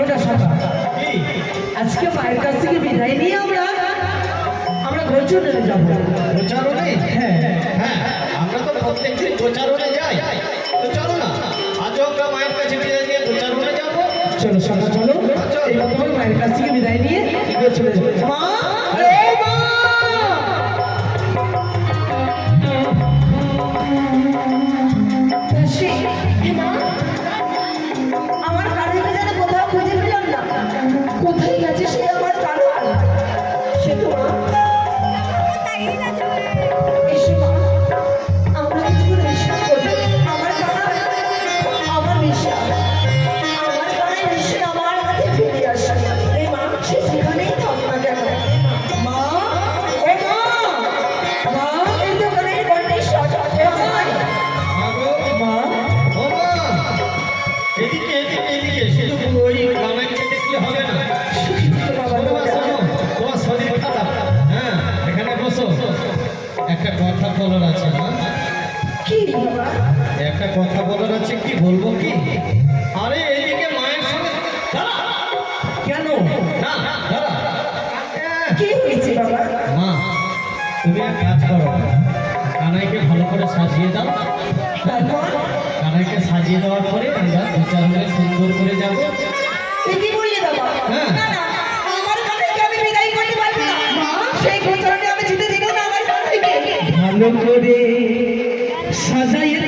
চলো না সকাল আজকে মায়ের কাছ থেকে বিদায় নিয়ে আমরা গোচরণে যাবো। গোচারণে? হ্যাঁ হ্যাঁ, আমরা তো প্রত্যেকদিন গোচারণে যাই। তো চলো না, আজও আমরা মায়ের কাছে বিদায় নিয়ে গোচারণে যাবো। চলো সকাল চলো, এইবার তোমার মায়ের কাছ থেকে বিদায় নিয়ে চলে যাবো। মা আমার কারণে যেন কোথাও খুঁজে পেলাম না, কোথায় গেছে সে আমার কারণ। সে তো এসে মা, আমরা কিছু করে বিশ্বাস করবো। আমার কারণ, আমার বিশ্বাস, আমার কারণে নিশ্চয়ই আমার কাছে ফিরে আসে। এই মা, সে সেখানেই থাক না কেন। মা, ও মা, মা, এই দোকানের বন্ডের সাজাতে হয়। মা ও মা, এদিকে এদিকে এদিকে, শুধু ওই গ্রামের খেতে কি হবে না? শোনো মা, শোনো, তোমার শরীর খারাপ। হ্যাঁ, এখানে বসো। একটা কথা বলার আছে না? কি বাবা? একটা কথা বলার আছে, কি বলবো কি? আরে এইদিকে মায়ের সঙ্গে দাঁড়া। কেন? না, দাঁড়া। কি হয়েছে বাবা? মা, তুমি এক কাজ করো, কানাইকে ভালো করে সাজিয়ে দাও। তারপর কানাইকে সাজিয়ে দেওয়ার পরে আমরা গোচারণে সুন্দর করে যাব। তুই কি বললি বাবা? হ্যাঁ। না না, আমার কানাইকে আমি বিদায় করতে পারবো না। মা, সেই গোচরণে আমি যেতে দিব না আমার কানাইকে। ভালো করে সাজাইয়ে